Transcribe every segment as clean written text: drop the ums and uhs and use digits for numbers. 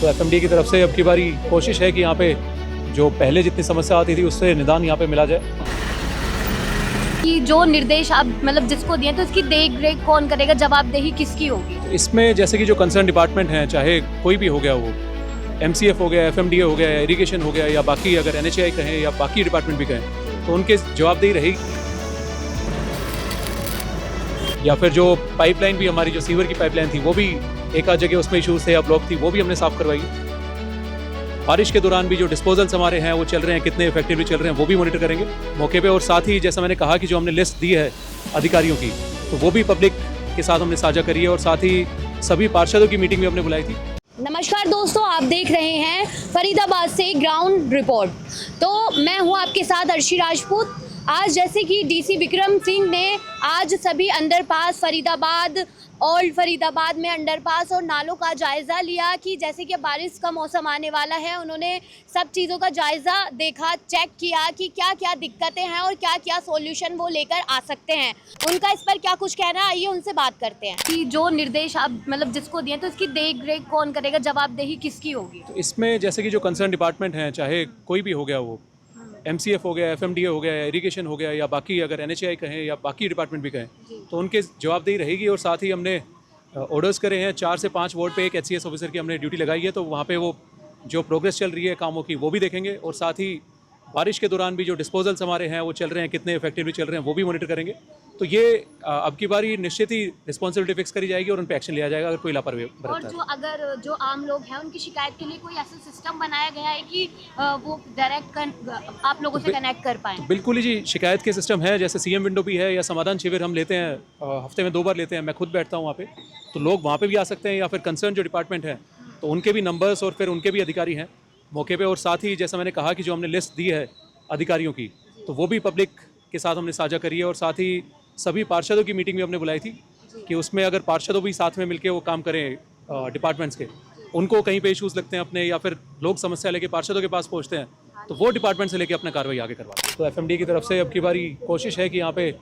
तो एफएमडी की तरफ से अब की बारी कोशिश है कि यहाँ पे जो पहले जितनी समस्या आती थी उससे निदान यहाँ पे मिला जाए। कि जो निर्देश आप मतलब जिसको दिए तो इसकी देख रेख कौन करेगा, जवाबदेही किसकी होगी? तो इसमें जैसे कि जो कंसर्न डिपार्टमेंट हैं, चाहे कोई भी हो गया, वो एमसीएफ हो गया, एफएमडीए हो गया, इरिगेशन हो गया, या बाकी अगर एनएचएआई कहें या बाकी डिपार्टमेंट भी कहें, तो उनके जवाबदेही रहेगी। या फिर जो पाइपलाइन भी हमारी जो सीवर की पाइपलाइन थी वो भी एक आध जगह उसमें इशूज़ थे या ब्लॉक थी, वो भी हमने साफ़ करवाई। बारिश के दौरान भी जो डिस्पोजल्स हमारे हैं वो चल रहे हैं, कितने इफेक्टिवली चल रहे हैं, वो भी मॉनिटर करेंगे मौके पे। और साथ ही जैसा मैंने कहा कि जो हमने लिस्ट दी है अधिकारियों की, तो वो भी पब्लिक के साथ हमने साझा करी है और साथ ही सभी पार्षदों की मीटिंग भी हमने बुलाई थी। नमस्कार दोस्तों, आप देख रहे हैं फरीदाबाद से ग्राउंड रिपोर्ट। तो मैं हूं आपके साथ अर्शी राजपूत। आज जैसे कि डीसी विक्रम सिंह ने आज सभी अंडरपास फरीदाबाद, ओल्ड फरीदाबाद में अंडरपास और नालों का जायज़ा लिया कि जैसे कि बारिश का मौसम आने वाला है, उन्होंने सब चीज़ों का जायज़ा देखा, चेक किया कि क्या क्या दिक्कतें हैं और क्या क्या सॉल्यूशन वो लेकर आ सकते हैं। उनका इस पर क्या कुछ कहना है, आइए उनसे बात करते हैं कि जो निर्देश आप मतलब जिसको दिए तो इसकी देख रेख कौन करेगा, जवाबदेही किसकी होगी? तो इसमें जैसे कि जो कंसर्न डिपार्टमेंट हैं, चाहे कोई भी हो गया, वो एमसीएफ हो गया, एफएमडीए हो गया, इरिगेशन हो गया, या बाकी अगर एनएचएआई कहें या बाकी डिपार्टमेंट भी कहें, तो उनके जवाबदेही रहेगी। और साथ ही हमने ऑर्डर्स करे हैं 4 से 5 वार्ड पे एक एचसीएस ऑफिसर की हमने ड्यूटी लगाई है, तो वहाँ पे वो जो प्रोग्रेस चल रही है कामों की वो भी देखेंगे। और साथ ही बारिश के दौरान भी जो डिस्पोजल्स हमारे हैं वो चल रहे हैं, कितने इफेक्टिवली चल रहे हैं, वो भी मॉनिटर करेंगे। तो ये अब की बारी निश्चित ही रिस्पॉन्सिबिलिटी फिक्स करी जाएगी और उन पर एक्शन लिया जाएगा अगर कोई लापरवाही बरतता है। और जो अगर जो आम लोग हैं उनकी शिकायत के लिए कोई ऐसा सिस्टम बनाया गया है कि वो डायरेक्ट आप लोगों से कनेक्ट कर पाएँ? बिल्कुल ही जी, शिकायत के सिस्टम है, जैसे सीएम विंडो भी है, या समाधान शिविर हम लेते हैं, हफ्ते में 2 बार लेते हैं। मैं खुद बैठता हूँ वहाँ पे, तो लोग वहाँ पे भी आ सकते हैं, या फिर कंसर्न जो डिपार्टमेंट है तो उनके भी नंबर्स और फिर उनके भी अधिकारी हैं मौके पे। और साथ ही जैसा मैंने कहा कि जो हमने लिस्ट दी है अधिकारियों की, तो वो भी पब्लिक के साथ हमने साझा करी है। और साथ ही सभी पार्षदों की मीटिंग भी हमने बुलाई थी कि उसमें अगर पार्षदों भी साथ में मिलकर वो काम करें, डिपार्टमेंट्स के, उनको कहीं पे इशूज़ लगते हैं अपने, या फिर लोग समस्या लेके पार्षदों के पास पहुँचते हैं, तो वो डिपार्टमेंट से लेके अपना कार्रवाई आगे करवाते हैं। तो एफएमडी की तरफ से अब की बारी कोशिश है कि यहाँ पे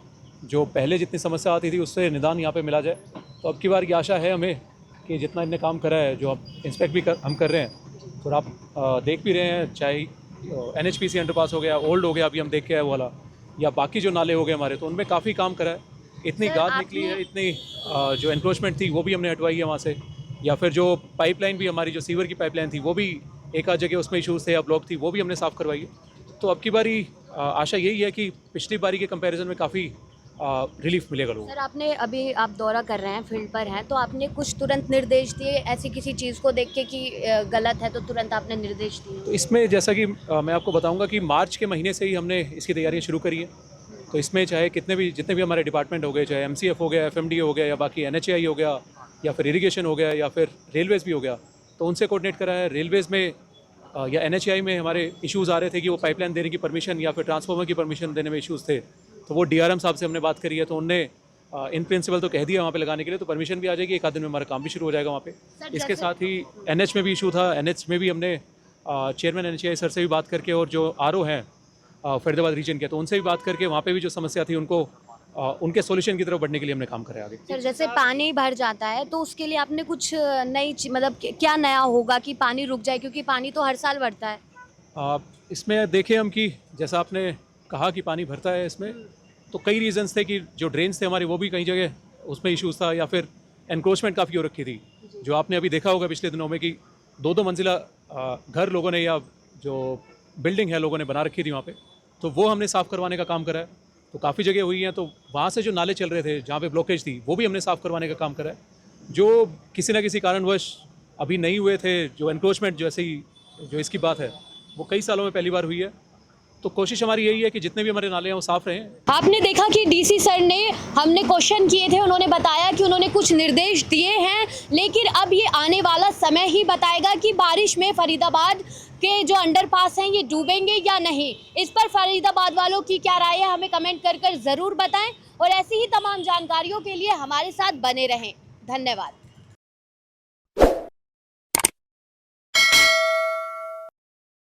जो पहले जितनी समस्या आती थी उससे निदान यहाँ पे मिला जाए। तो अब की बार की आशा है हमें कि जितना इनने काम करा है, जो अब इंस्पेक्ट भी हम कर रहे हैं, तो आप देख भी रहे हैं, चाहे एनएचपीसी अंडरपास हो गया, ओल्ड हो गया, अभी हम देख के आए वो वाला, या बाकी जो नाले हो गए हमारे, तो उनमें काफ़ी काम करा है। इतनी गाद निकली है, इतनी जो एनक्रोचमेंट थी वो भी हमने हटवाई है वहाँ से। या फिर जो पाइपलाइन भी हमारी जो सीवर की पाइपलाइन थी वो भी एक आध जगह उसमें इशूज़ थे या ब्लॉक थी, वो भी हमने साफ़ करवाई है। तो अब की बारी आशा यही है कि पिछली बारी के कंपैरिजन में काफ़ी रिलीफ मिलेगा लोगों को। सर, आपने अभी आप दौरा कर रहे हैं, फील्ड पर हैं, तो आपने कुछ तुरंत निर्देश दिए ऐसी किसी चीज़ को देख के कि गलत है तो तुरंत आपने निर्देश दिए? तो इसमें जैसा कि मैं आपको बताऊंगा कि मार्च के महीने से ही हमने इसकी तैयारियां शुरू करी हैं। तो इसमें चाहे जितने भी हमारे डिपार्टमेंट हो गए, चाहे एमसीएफ हो गया, एफएमडीए हो गया, या बाकी एनएचएआई हो गया, या फिर इरिगेशन हो गया, या फिर रेलवेज़ भी हो गया, तो उनसे कोऑर्डिनेट करा है। रेलवेज़ में या एनएचएआई में हमारे इश्यूज़ आ रहे थे कि वो पाइपलाइन देने की परमिशन या फिर ट्रांसफार्मर की परमिशन देने में इश्यूज़ थे, तो वो डीआरएम साहब से हमने बात करी है, तो उनने इन प्रिंसिपल तो कह दिया वहाँ पे लगाने के लिए, तो परमिशन भी आ जाएगी, 1 आध दिन में हमारा काम भी शुरू हो जाएगा वहाँ पे। इसके साथ ही एनएच में भी इशू था, एनएच में भी हमने चेयरमैन एनएचएआई सर से भी बात करके, और जो आरओ हैं फरीदाबाद रीजन के, तो उनसे भी बात करके वहाँ पे भी जो समस्या थी उनको उनके सॉल्यूशन की तरफ बढ़ने के लिए हमने काम करा आगे। सर, जैसे पानी भर जाता है तो उसके लिए आपने कुछ नई मतलब क्या नया होगा कि पानी रुक जाए, क्योंकि पानी तो हर साल बढ़ता है? इसमें देखें हम कि जैसा आपने कहा कि पानी भरता है, इसमें तो कई रीजंस थे कि जो ड्रेन्स थे हमारे वो भी कई जगह उसमें इश्यूज़ था, या फिर एनक्रोचमेंट काफ़ी हो रखी थी, जो आपने अभी देखा होगा पिछले दिनों में कि 2-2 मंजिला घर लोगों ने या जो बिल्डिंग है लोगों ने बना रखी थी वहाँ पे, तो वो हमने साफ़ करवाने का काम करा है। तो काफ़ी जगह हुई हैं, तो वहाँ से जो नाले चल रहे थे जहाँ पे ब्लॉकेज थी वो भी हमने साफ़ करवाने का काम करा है। जो किसी न किसी कारणवश अभी नहीं हुए थे, जो एनक्रोचमेंट जैसे ही जो इसकी बात है वो कई सालों में पहली बार हुई है, तो कोशिश हमारी यही है कि जितने भी हमारे नाले हैं वो साफ़ रहें। आपने देखा कि डीसी सर ने, हमने क्वेश्चन किए थे, उन्होंने बताया कि उन्होंने कुछ निर्देश दिए हैं, लेकिन अब ये आने वाला समय ही बताएगा कि बारिश में फरीदाबाद के जो अंडरपास हैं ये डूबेंगे या नहीं। इस पर फरीदाबाद वालों की क्या राय है, हमें कमेंट कर ज़रूर बताएं, और ऐसी ही तमाम जानकारियों के लिए हमारे साथ बने रहें। धन्यवाद।